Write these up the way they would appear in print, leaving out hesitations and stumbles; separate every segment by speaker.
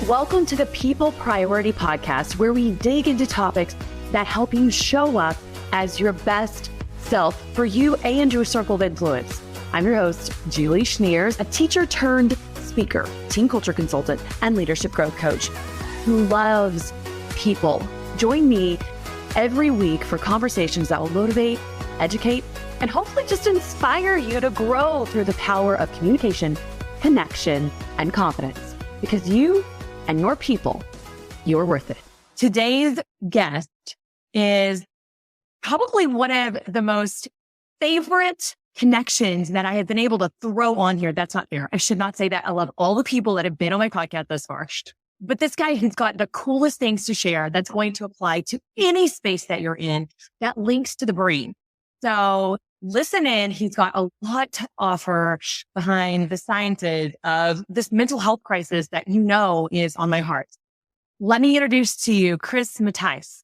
Speaker 1: Welcome to the People Priority Podcast, where we dig into topics that help you show up as your best self for you and your circle of influence. I'm your host, Julie Schneers, a teacher turned speaker, team culture consultant, and leadership growth coach who loves people. Join me every week for conversations that will motivate, educate, and hopefully just inspire you to grow through the power of communication, connection, and confidence. Because you and your people, you're worth it. Today's guest is probably one of the most favorite connections that I have been able to throw on here. That's not fair. I should not say that. I love all the people that have been on my podcast thus far. But this guy has got the coolest things to share that's going to apply to any space that you're in that links to the brain. So listen in. He's got a lot to offer behind the sciences of this mental health crisis that you know is on my heart. Let me introduce to you Chris Mattice.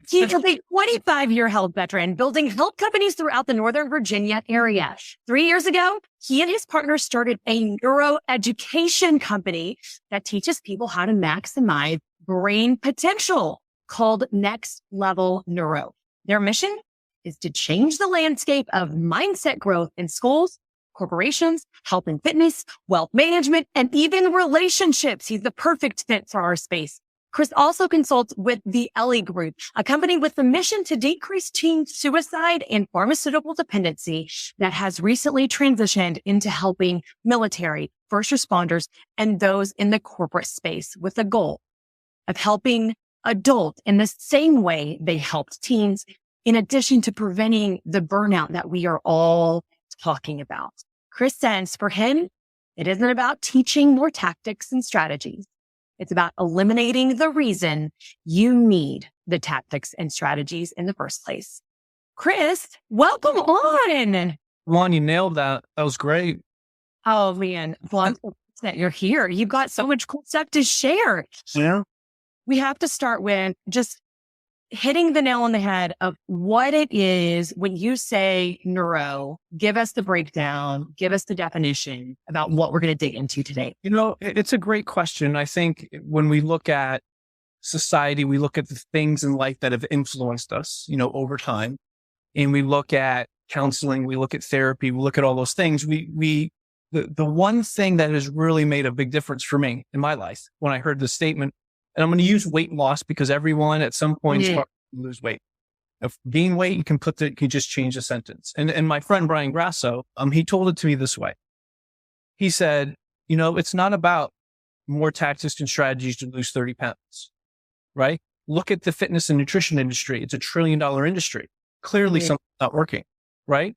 Speaker 1: He's a 25-year health veteran building health companies throughout the Northern Virginia area. 3 years ago, he and his partner started a neuro education company that teaches people how to maximize brain potential called Next Level Neuro. Their mission is to change the landscape of mindset growth in schools, corporations, health and fitness, wealth management, and even relationships. He's the perfect fit for our space. Chris also consults with the Ellie Group, a company with the mission to decrease teen suicide and pharmaceutical dependency that has recently transitioned into helping military, first responders, and those in the corporate space with the goal of helping adults in the same way they helped teens, in addition to preventing the burnout that we are all talking about. Chris says for him, it isn't about teaching more tactics and strategies. It's about eliminating the reason you need the tactics and strategies in the first place. Chris, welcome on.
Speaker 2: Juan, you nailed that. That was great.
Speaker 1: Oh, man. Well, I'm so glad that you're here. You've got so much cool stuff to share.
Speaker 2: Yeah.
Speaker 1: We have to start with just hitting the nail on the head of what it is when you say neuro. Give us the breakdown, give us the definition about what we're going to dig into today.
Speaker 2: You know, it's a great question. I think when we look at society, we look at the things in life that have influenced us, over time, and we look at counseling, we look at therapy, we look at all those things. The one thing that has really made a big difference for me in my life when I heard this statement, and I'm going to use weight loss because everyone at some point starts to lose weight. If gain weight, you can just change the sentence. And my friend Brian Grasso, he told it to me this way. He said, it's not about more tactics and strategies to lose 30 pounds, right? Look at the fitness and nutrition industry. It's $1 trillion industry. Clearly something's not working, right?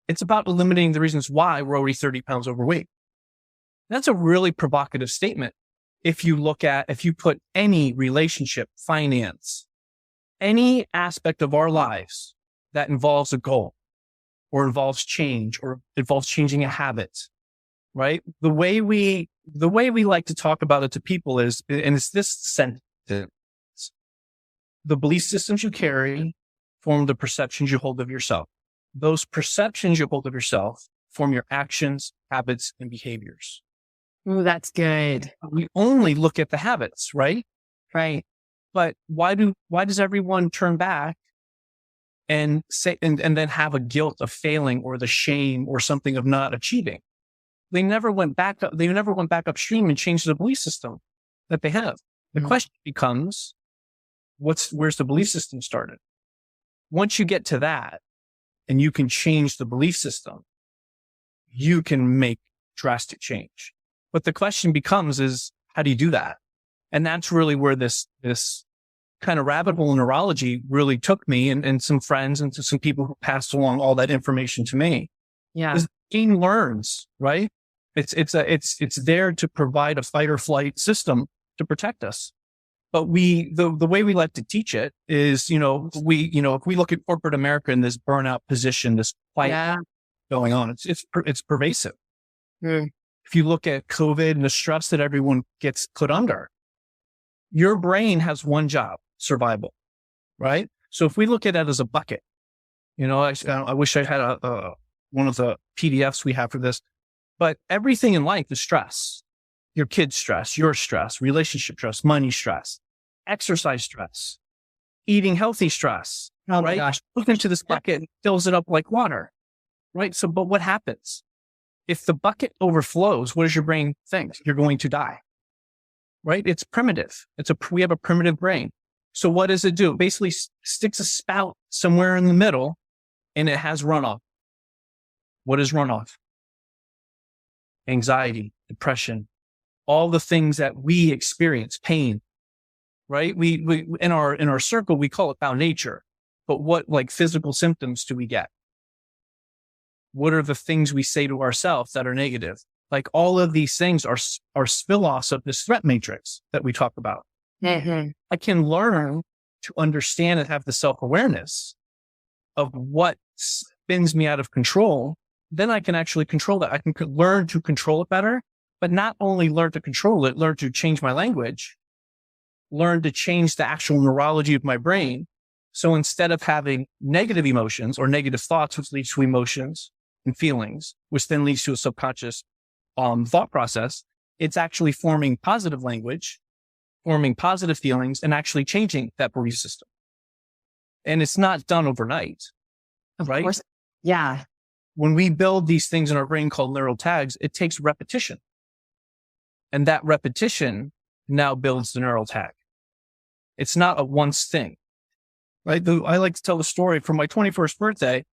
Speaker 2: It's about eliminating the reasons why we're already 30 pounds overweight. That's a really provocative statement. If you put any relationship, finance, any aspect of our lives that involves a goal or involves change or involves changing a habit, right? The way we like to talk about it to people is, and it's this sentence, the belief systems you carry form the perceptions you hold of yourself. Those perceptions you hold of yourself form your actions, habits, and behaviors.
Speaker 1: Oh, that's good.
Speaker 2: We only look at the habits, right?
Speaker 1: Right.
Speaker 2: But why does everyone turn back and say, and then have a guilt of failing or the shame or something of not achieving? They never went back upstream and changed the belief system that they have. The question becomes, where's the belief system started? Once you get to that and you can change the belief system, you can make drastic change. But the question becomes is, how do you do that? And that's really where this kind of rabbit hole in neurology really took me and some friends and some people who passed along all that information to me.
Speaker 1: Yeah.
Speaker 2: The brain learns, right? It's there to provide a fight or flight system to protect us. But the way we like to teach it is, if we look at corporate America in this burnout position, this fight going on, it's pervasive.
Speaker 1: Mm.
Speaker 2: If you look at COVID and the stress that everyone gets put under, your brain has one job, survival, right? So if we look at it as a bucket, I wish I had one of the PDFs we have for this, but everything in life is stress. your kids' stress, your stress, relationship stress, money stress, exercise stress, eating healthy stress,
Speaker 1: Oh my
Speaker 2: right?
Speaker 1: gosh.
Speaker 2: Look into this bucket and fills it up like water, right? So, but what happens? If the bucket overflows, what does your brain think? You're going to die, right? It's primitive. We have a primitive brain. So what does it do? It basically sticks a spout somewhere in the middle and it has runoff. What is runoff? Anxiety, depression, all the things that we experience, pain, right? We in our circle, we call it found nature. But what like physical symptoms do we get? What are the things we say to ourselves that are negative? Like all of these things are spill-offs of this threat matrix that we talk about.
Speaker 1: Mm-hmm.
Speaker 2: I can learn to understand and have the self-awareness of what spins me out of control. Then I can actually control that. I can learn to control it better, but not only learn to control it, learn to change my language, learn to change the actual neurology of my brain. So instead of having negative emotions or negative thoughts, which leads to emotions and feelings, which then leads to a subconscious thought process, it's actually forming positive language, forming positive feelings, and actually changing that belief system. And it's not done overnight, right?
Speaker 1: Of course. Yeah.
Speaker 2: When we build these things in our brain called neural tags, it takes repetition. And that repetition now builds the neural tag. It's not a once thing, right? I like to tell the story from my 21st birthday.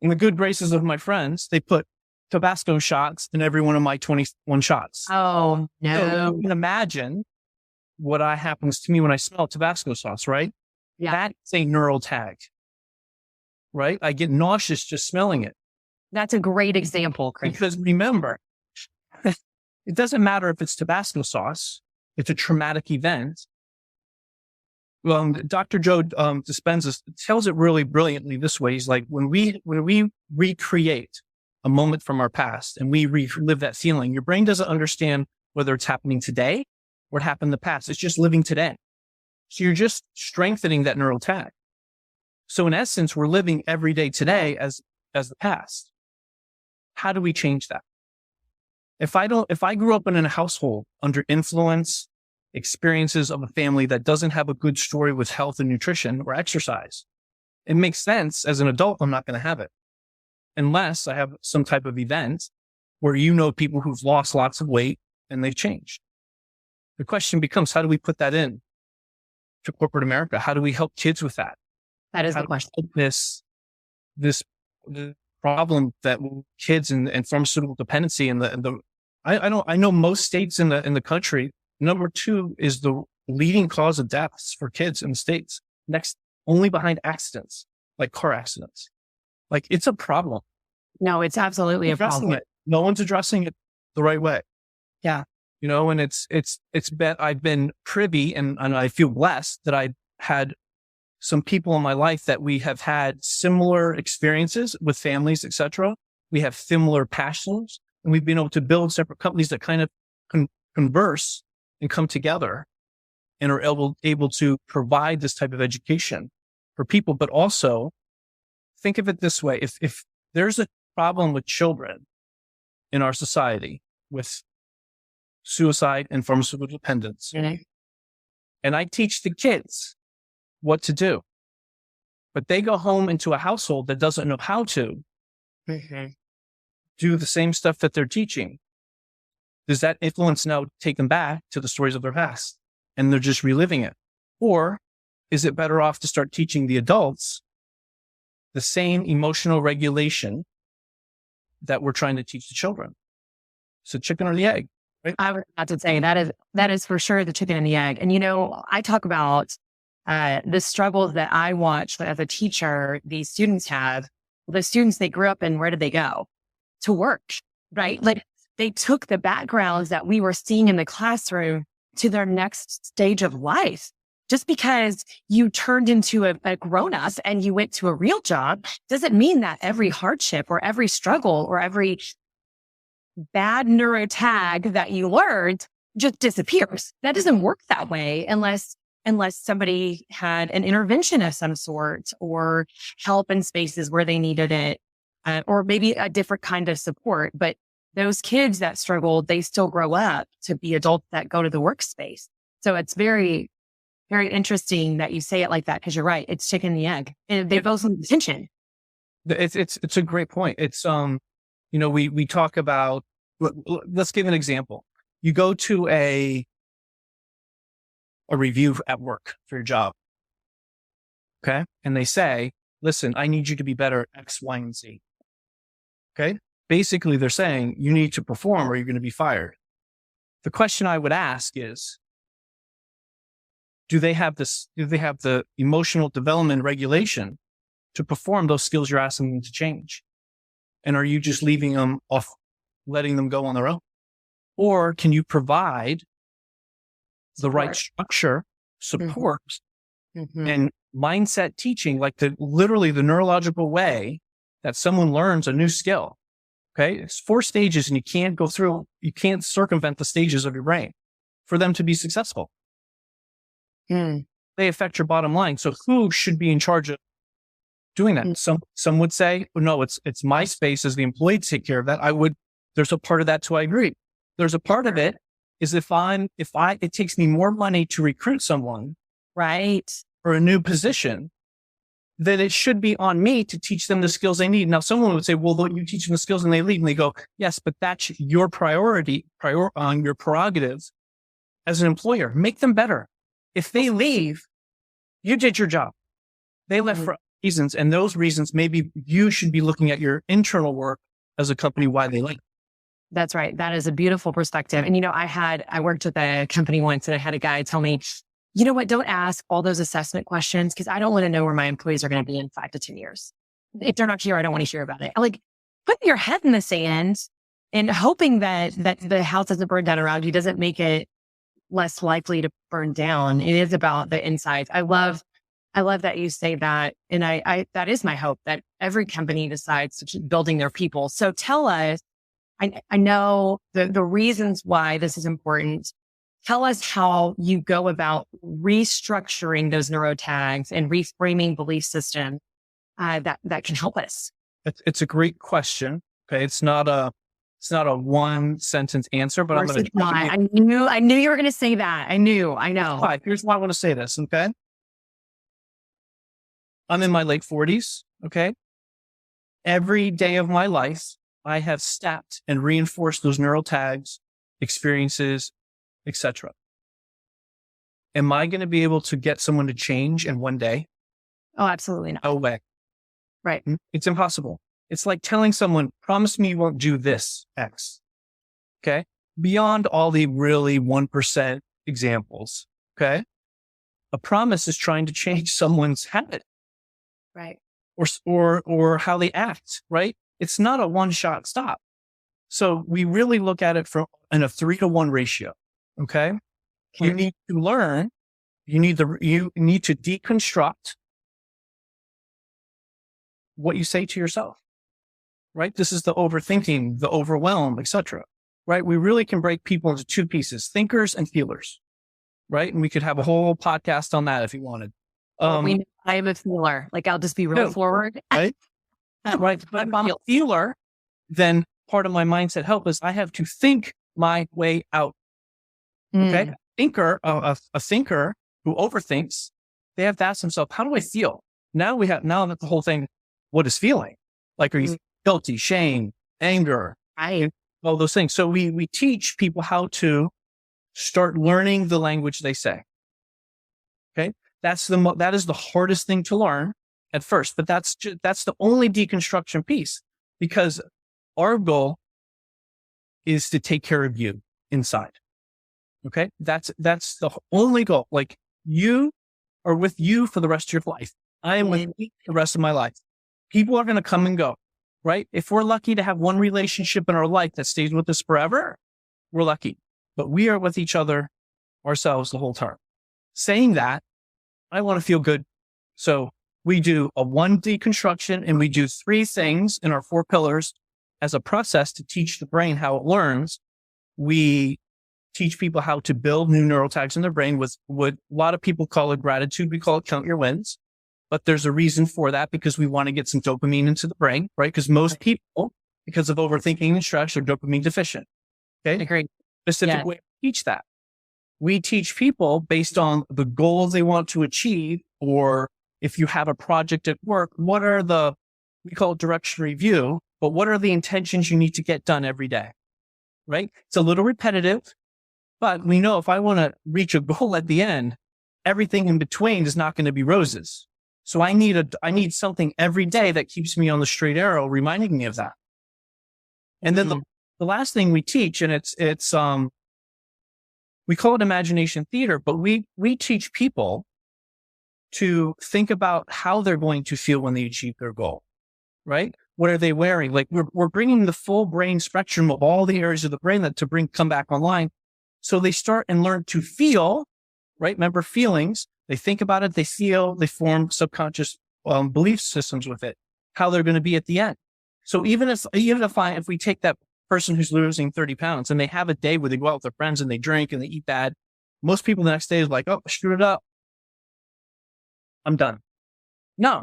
Speaker 2: In the good graces of my friends, they put Tabasco shots in every one of my 21 shots.
Speaker 1: Oh, no.
Speaker 2: So you can imagine what happens to me when I smell Tabasco sauce, right?
Speaker 1: Yeah.
Speaker 2: That's a neural tag, right? I get nauseous just smelling it.
Speaker 1: That's a great example, Chris.
Speaker 2: Because remember, it doesn't matter if it's Tabasco sauce. It's a traumatic event. Well, Dr. Joe Dispenza tells it really brilliantly this way. He's like, when we recreate a moment from our past and we relive that feeling, your brain doesn't understand whether it's happening today or it happened in the past. It's just living today. So you're just strengthening that neural tag. So in essence, we're living every day today as the past. How do we change that? If I grew up in a household under influence, experiences of a family that doesn't have a good story with health and nutrition or exercise, it makes sense as an adult, I'm not going to have it. Unless I have some type of event where people who've lost lots of weight and they've changed. The question becomes, how do we put that in to corporate America? How do we help kids with that?
Speaker 1: That is the question.
Speaker 2: This problem that kids and pharmaceutical dependency I know most states in the country, number 2 is the leading cause of deaths for kids in the States, next only behind accidents, like car accidents. Like it's a problem.
Speaker 1: No, it's absolutely a problem.
Speaker 2: No one's addressing it the right way.
Speaker 1: Yeah.
Speaker 2: And I've been privy and I feel blessed that I had some people in my life that we have had similar experiences with families, etc. We have similar passions and we've been able to build separate companies that kind of converse and come together and are able to provide this type of education for people. But also think of it this way. If there's a problem with children in our society with suicide and pharmaceutical dependence,
Speaker 1: Mm-hmm.
Speaker 2: and I teach the kids what to do, but they go home into a household that doesn't know how to do the same stuff that they're teaching, does that influence now take them back to the stories of their past and they're just reliving it? Or is it better off to start teaching the adults the same emotional regulation that we're trying to teach the children? So chicken or the egg, right?
Speaker 1: I was about to say that is for sure the chicken and the egg. And, I talk about the struggles that I watch as a teacher, these students have. The students they grew up in, where did they go? To work, right? Like they took the backgrounds that we were seeing in the classroom to their next stage of life. Just because you turned into a grown-up and you went to a real job doesn't mean that every hardship or every struggle or every bad neuro tag that you learned just disappears. That doesn't work that way unless somebody had an intervention of some sort or help in spaces where they needed it, or maybe a different kind of support. But those kids that struggled, they still grow up to be adults that go to the workspace. So it's very, very interesting that you say it like that, because you're right. It's chicken and the egg, and they both need attention.
Speaker 2: It's a great point. It's, we talk about, let's give an example. You go to a review at work for your job. Okay. And they say, listen, I need you to be better at X, Y, and Z. Okay. Basically, they're saying you need to perform or you're going to be fired. The question I would ask is, do they have the emotional development regulation to perform those skills you're asking them to change? And are you just leaving them off, letting them go on their own? Or can you provide the right structure, support, and mindset teaching, like literally the neurological way that someone learns a new skill? Okay. It's 4 stages, and you can't circumvent the stages of your brain for them to be successful. They affect your bottom line. So who should be in charge of doing that? Some would say, well, no, it's my space as the employee to take care of that. There's a part of that too. I agree. There's a part of it is it takes me more money to recruit someone, right, for a new position, then it should be on me to teach them the skills they need. Now, someone would say, well, you teach them the skills and they leave, and they go, yes, but that's your priority, your prerogative as an employer. Make them better. If they leave, you did your job. They left for reasons, and those reasons, maybe you should be looking at your internal work as a company, why they left.
Speaker 1: That's right. That is a beautiful perspective. And, I worked with a company once, and I had a guy tell me, you know what, don't ask all those assessment questions, because I don't want to know where my employees are going to be in 5 to 10 years. If they're not here, I don't want to hear about it. Like, putting your head in the sand and hoping that the house doesn't burn down around you doesn't make it less likely to burn down. It is about the insides. I love that you say that. And I that is my hope, that every company decides to keep building their people. So tell us, I know the reasons why this is important. Tell us how you go about restructuring those neurotags and reframing belief system that can help us.
Speaker 2: It's a great question. Okay. It's not a one sentence answer, but I'm going to.
Speaker 1: I knew you were going to say that. I know.
Speaker 2: Here's why I want to say this. Okay. I'm in my late 40s. Okay. Every day of my life, I have stepped and reinforced those neural tags, experiences, etc. Am I going to be able to get someone to change in one day?
Speaker 1: Oh, absolutely not.
Speaker 2: No way.
Speaker 1: Right.
Speaker 2: It's impossible. It's like telling someone, promise me you won't do this X. Okay. Beyond all the really 1% examples. Okay. A promise is trying to change someone's habit.
Speaker 1: Right.
Speaker 2: Or how they act. Right. It's not a one-shot stop. So we really look at it in a 3-to-1 ratio. Okay. You need to learn. You need to deconstruct what you say to yourself. Right. This is the overthinking, the overwhelm, etc. Right. We really can break people into 2 pieces, thinkers and feelers. Right. And we could have a whole podcast on that if you wanted.
Speaker 1: I am a feeler. Like, I'll just be real forward.
Speaker 2: Right. Right. But if I'm a feeler, then part of my mindset help is I have to think my way out. Okay. A thinker who overthinks, they have to ask themselves, how do I feel? Now that the whole thing, what is feeling? Like, are you guilty, shame, anger, all those things? So we teach people how to start learning the language they say. Okay. That is the hardest thing to learn at first, but that's the only deconstruction piece, because our goal is to take care of you inside. Okay. That's the only goal. Like, you are with you for the rest of your life. I am with you the rest of my life. People are going to come and go, right? If we're lucky to have one relationship in our life that stays with us forever, we're lucky, but we are with each other, ourselves, the whole time. Saying that, I want to feel good. So we do a 1 deconstruction, and we do 3 things in our 4 pillars as a process to teach the brain how it learns. We teach people how to build new neural tags in their brain with what a lot of people call it gratitude. We call it count your wins, but there's a reason for that, because we want to get some dopamine into the brain, right? Because most people because of overthinking and stress or dopamine deficient. Okay.
Speaker 1: Agreed.
Speaker 2: Specific way to teach that. We teach people based on the goals they want to achieve, or if you have a project at work, what are we call it direction review, but what are the intentions you need to get done every day, right? It's a little repetitive, but we know if I want to reach a goal at the end, everything in between is not going to be roses. So I need something every day that keeps me on the straight arrow, reminding me of that. And then the last thing we teach, and it's we call it imagination theater, but we teach people to think about how they're going to feel when they achieve their goal, right? What are they wearing? Like we're bringing the full brain spectrum of all the areas of the brain come back online. So they start and learn to feel, right? Remember feelings. They think about it. They feel, they form subconscious belief systems with it, how they're going to be at the end. So even if we take that person who's losing 30 pounds and they have a day where they go out with their friends and they drink and they eat bad, most people the next day is like, oh, I screwed it up. I'm done. No,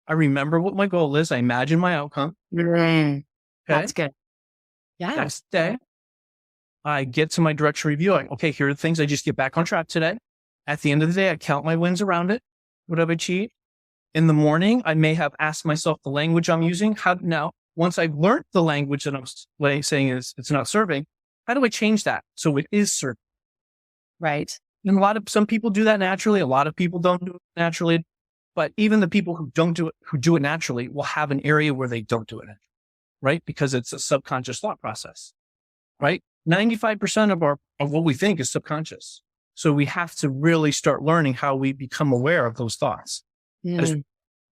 Speaker 2: I remember what my goal is. I imagine my outcome.
Speaker 1: Okay? That's good. Yeah.
Speaker 2: Next day, I get to my direction review. Okay, here are the things I just get back on track today. At the end of the day, I count my wins around it. What I've achieved. In the morning, I may have asked myself the language I'm using. Once I've learned the language that I'm saying it's not serving, how do I change that so it is serving?
Speaker 1: Right.
Speaker 2: And some people do that naturally. A lot of people don't do it naturally. But even the people who do it naturally will have an area where they don't do it naturally, right? Because it's a subconscious thought process, right? 95% of what we think is subconscious. So we have to really start learning how we become aware of those thoughts. It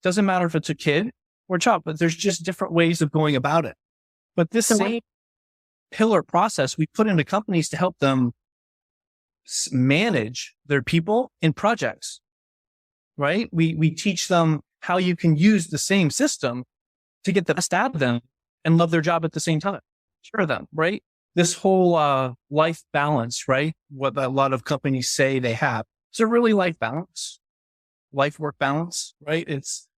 Speaker 2: doesn't matter if it's a kid or a child, but there's just different ways of going about it. But this same pillar process we put into companies to help them manage their people in projects, right? We teach them how you can use the same system to get the best out of them and love their job at the same time. Sure them, right? This whole life balance, right? What a lot of companies say they have. Is there really life balance? Life-work balance, right? It's,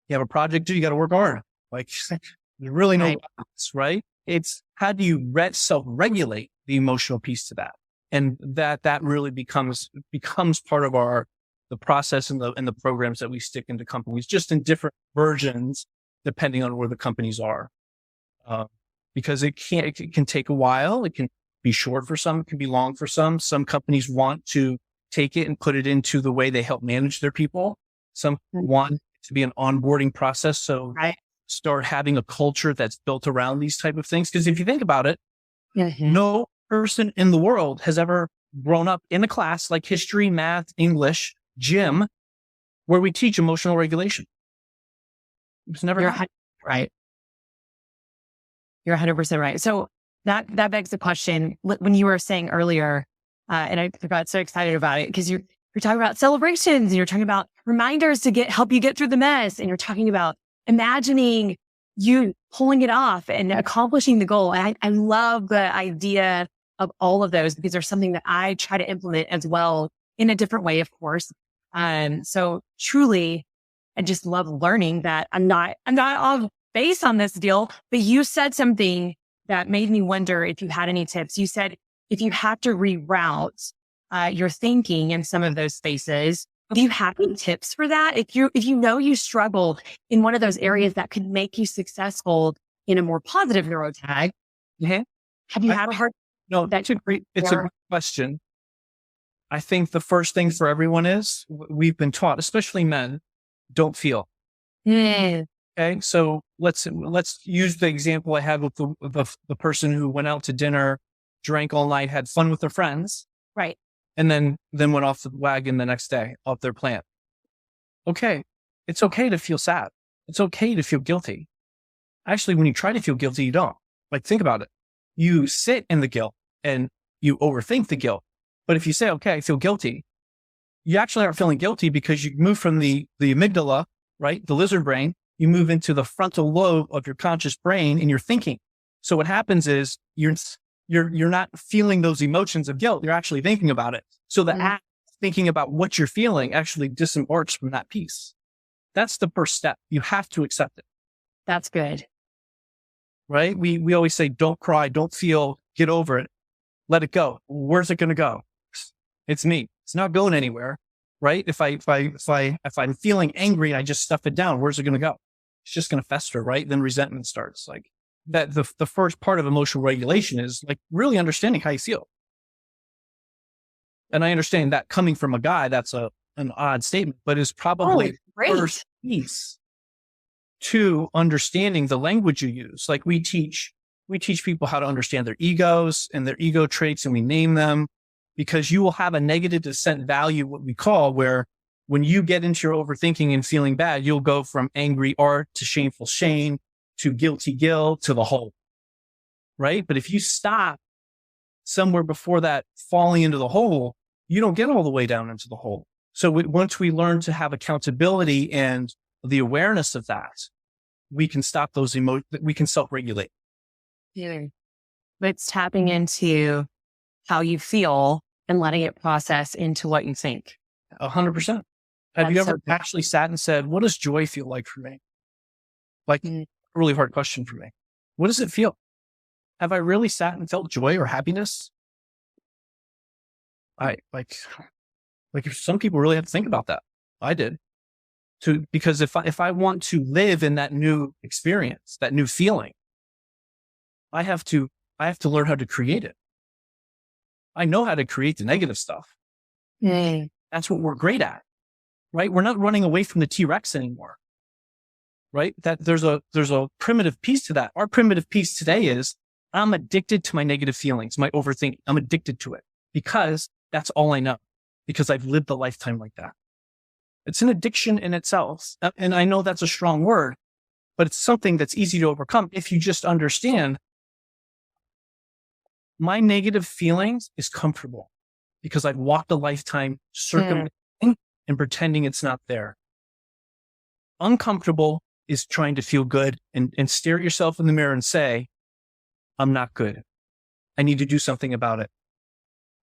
Speaker 2: you have a project, you got to work hard. Like, there's really no balance, right? It's how do you self-regulate the emotional piece to that? And that really becomes part of the process and the programs that we stick into companies, just in different versions, depending on where the companies are. Because it can take a while. It can be short for some, it can be long for some. Some companies want to take it and put it into the way they help manage their people. Some want it to be an onboarding process. So start having a culture that's built around these type of things. Because if you think about it, no person in the world has ever grown up in a class like history, math, English, gym, where we teach emotional regulation. It's never
Speaker 1: right. You're 100% right. So that begs the question, when you were saying earlier, and I got so excited about it because you're talking about celebrations and you're talking about reminders to help you get through the mess. And you're talking about imagining you pulling it off and accomplishing the goal. And I love the idea of all of those because there's something that I try to implement as well in a different way, of course. So truly, I just love learning that I'm not off base on this deal, but you said something that made me wonder if you had any tips. You said, if you have to reroute your thinking in some of those spaces, do you have any tips for that? If you know you struggled in one of those areas that could make you successful in a more positive neurotag, have you had a hard?
Speaker 2: No, it's a great question. I think the first thing for everyone is we've been taught, especially men, don't feel. Okay, so let's use the example I had with the person who went out to dinner, drank all night, had fun with their friends,
Speaker 1: right,
Speaker 2: and then went off the wagon the next day, off their plan. Okay, it's okay to feel sad. It's okay to feel guilty. Actually, when you try to feel guilty, you don't. Like, think about it. You sit in the guilt and you overthink the guilt. But if you say, okay, I feel guilty, you actually aren't feeling guilty because you move from the amygdala, right, the lizard brain, you move into the frontal lobe of your conscious brain and you're thinking. So what happens is you're not feeling those emotions of guilt. You're actually thinking about it. So the act of thinking about what you're feeling actually disembarks from that piece. That's the first step. You have to accept it.
Speaker 1: That's good.
Speaker 2: right? We always say, don't cry, don't feel, get over it, let it go. Where's it going to go? It's me. It's not going anywhere, right? If I'm feeling angry and I just stuff it down, where's it going to go? It's just going to fester, right? Then resentment starts. Like that, the first part of emotional regulation is like really understanding how you feel. And I understand that coming from a guy, that's an odd statement, but it's probably the first piece to understanding the language you use. Like we teach people how to understand their egos and their ego traits, and we name them, because you will have a negative descent value, what we call, where when you get into your overthinking and feeling bad, you'll go from angry art to shameful shame to guilty guilt to the hole, right? But if you stop somewhere before that falling into the hole, you don't get all the way down into the hole. So once we learn to have accountability and the awareness of that, we can stop those we can self-regulate.
Speaker 1: Yeah. But it's tapping into how you feel and letting it process into what you think.
Speaker 2: 100%. Have you ever actually sat and said, what does joy feel like for me? Like a really hard question for me. What does it feel? Have I really sat and felt joy or happiness? If some people really have to think about that. I did. Because if I want to live in that new experience, that new feeling, I have to learn how to create it. I know how to create the negative stuff. That's what we're great at, right? We're not running away from the T-Rex anymore, right? That there's a primitive piece to that. Our primitive piece today is I'm addicted to my negative feelings, my overthinking. I'm addicted to it because that's all I know, because I've lived a lifetime like that. It's an addiction in itself. And I know that's a strong word, but it's something that's easy to overcome if you just understand my negative feelings is comfortable because I've walked a lifetime circumventing and pretending it's not there. Uncomfortable is trying to feel good and stare at yourself in the mirror and say, I'm not good. I need to do something about it.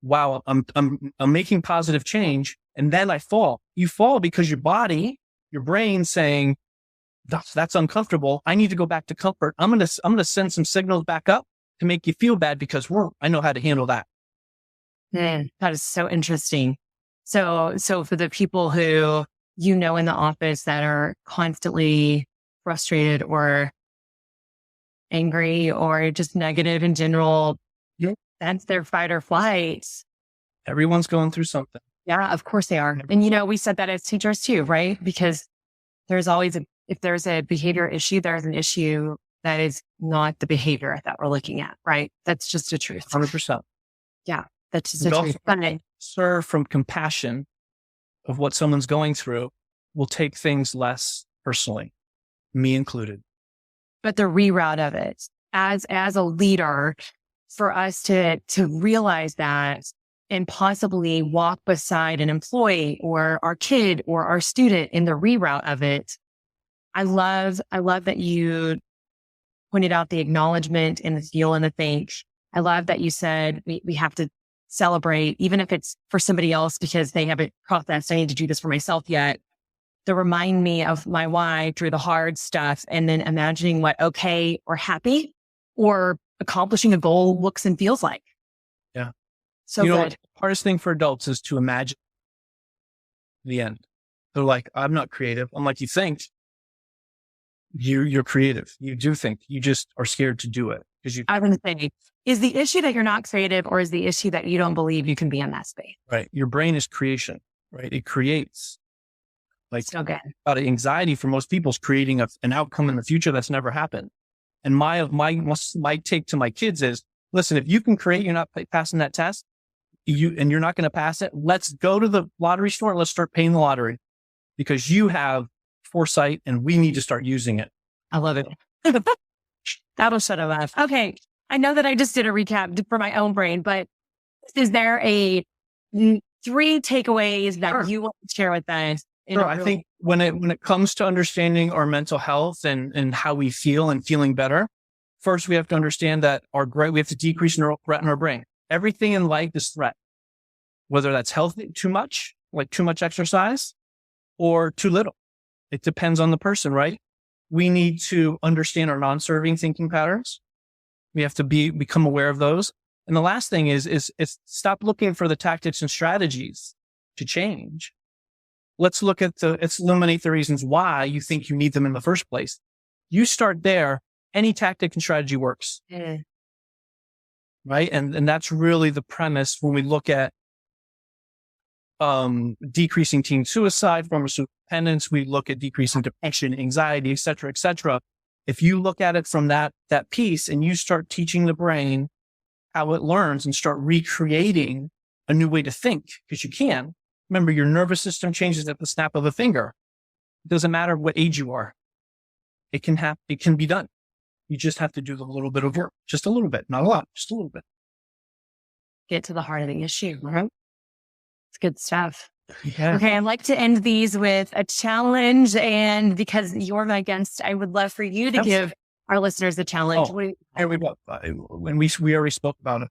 Speaker 2: Wow, I'm making positive change. And then I fall. You fall because your body, your brain saying, that's uncomfortable. I need to go back to comfort. I'm going to send some signals back up to make you feel bad because I know how to handle that.
Speaker 1: That is so interesting. So for the people who, in the office that are constantly frustrated or angry or just negative in general, that's their fight or flight.
Speaker 2: Everyone's going through something.
Speaker 1: Yeah, of course they are. And, we said that as teachers too, right? Because there's always if there's a behavior issue, there's an issue that is not the behavior that we're looking at, right? That's just the truth.
Speaker 2: 100%.
Speaker 1: Yeah, that's just the truth.
Speaker 2: Serve from compassion of what someone's going through will take things less personally, me included.
Speaker 1: But the reroute of it as a leader, for us to realize that and possibly walk beside an employee or our kid or our student in the reroute of it. I love that you pointed out the acknowledgement and the feel and the thank. I love that you said we have to celebrate, even if it's for somebody else because they haven't processed, I need to do this for myself yet. To remind me of my why through the hard stuff and then imagining what okay or happy or accomplishing a goal looks and feels like.
Speaker 2: Yeah.
Speaker 1: So good.
Speaker 2: The hardest thing for adults is to imagine the end. They're like, I'm not creative. I'm like, you think you're creative. You do think, you just are scared to do it.
Speaker 1: I was going to say, is the issue that you're not creative or is the issue that you don't believe you can be in that space?
Speaker 2: Right. Your brain is creation, right? It creates. Like
Speaker 1: so good.
Speaker 2: Anxiety for most people is creating an outcome in the future that's never happened. And my take to my kids is, listen, if you can create, you're not passing that test, and you're not going to pass it. Let's go to the lottery store and let's start paying the lottery because you have foresight and we need to start using it.
Speaker 1: I love it. That'll shut it off. Okay. I know that I just did a recap for my own brain, but is there 3 takeaways that you want to share with us?
Speaker 2: Sure. I think when it comes to understanding our mental health and how we feel and feeling better, first we have to understand that we have to decrease neural threat in our brain. Everything in life is threat, whether that's healthy, too much, like too much exercise, or too little. It depends on the person, right? We need to understand our non-serving thinking patterns. We have to become aware of those. And the last thing is stop looking for the tactics and strategies to change. Let's eliminate the reasons why you think you need them in the first place. You start there. Any tactic and strategy works. Right. And that's really the premise when we look at decreasing teen suicide, pharmaceutical dependence. We look at decreasing depression, anxiety, et cetera, et cetera. If you look at it from that piece and you start teaching the brain how it learns and start recreating a new way to think, because you can. Remember, your nervous system changes at the snap of a finger. It doesn't matter what age you are. It can be done. You just have to do a little bit of work, just a little bit, not a lot, just a little bit.
Speaker 1: Get to the heart of the issue. Right? It's good stuff.
Speaker 2: Yeah.
Speaker 1: Okay. I'd like to end these with a challenge. And because you're my guest, I would love for you to give our listeners a challenge.
Speaker 2: Here we go. When we already spoke about it.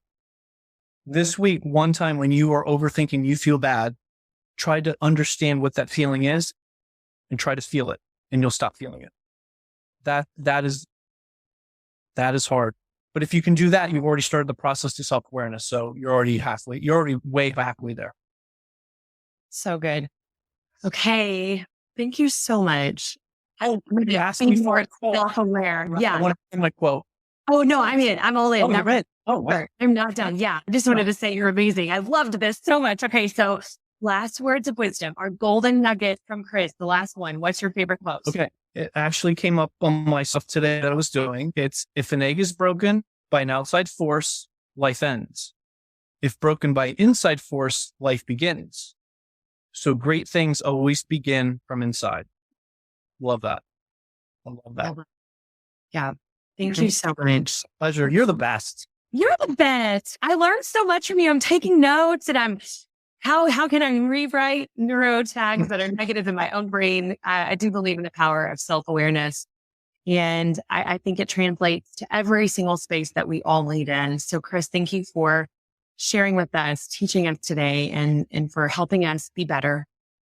Speaker 2: This week, one time when you are overthinking, you feel bad, try to understand what that feeling is and try to feel it, and you'll stop feeling it. That is hard. But if you can do that, you've already started the process to self-awareness. So you're already way halfway there.
Speaker 1: So good. Okay. Thank you so much.
Speaker 2: You asked me for it.
Speaker 1: Self-aware. Yeah.
Speaker 2: I want to say my quote.
Speaker 1: Oh, no, I'm in. I'm all in.
Speaker 2: Oh, you're in. Oh, wow.
Speaker 1: I'm not done. Yeah. I just wanted to say you're amazing. I loved this so much. Okay. So last words of wisdom, our golden nugget from Chris, the last one. What's your favorite quote?
Speaker 2: Okay. It actually came up on my stuff today that I was doing. It's, if an egg is broken by an outside force, life ends. If broken by inside force, life begins. So great things always begin from inside. Love that. I love that.
Speaker 1: Yeah. Thank you so much.
Speaker 2: Pleasure. You're the best.
Speaker 1: You're the best. I learned so much from you. I'm taking notes and how can I rewrite neuro tags that are negative in my own brain? I do believe in the power of self-awareness. And I think it translates to every single space that we all lead in. So Chris, thank you for sharing with us, teaching us today, and for helping us be better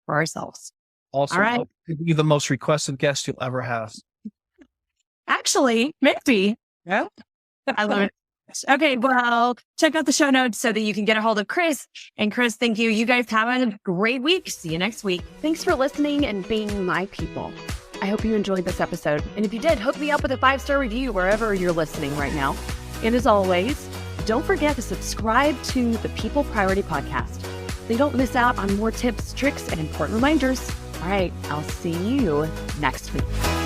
Speaker 1: for ourselves.
Speaker 2: Also,
Speaker 1: all right.
Speaker 2: You're the most requested guest you'll ever have.
Speaker 1: Actually, maybe.
Speaker 2: Yeah.
Speaker 1: I love it. Okay, well, check out the show notes so that you can get a hold of Chris. And Chris, thank you. You guys have a great week. See you next week. Thanks for listening and being my people. I hope you enjoyed this episode. And if you did, hook me up with a 5-star review wherever you're listening right now. And as always, don't forget to subscribe to the People Priority Podcast so you don't miss out on more tips, tricks, and important reminders. All right, I'll see you next week.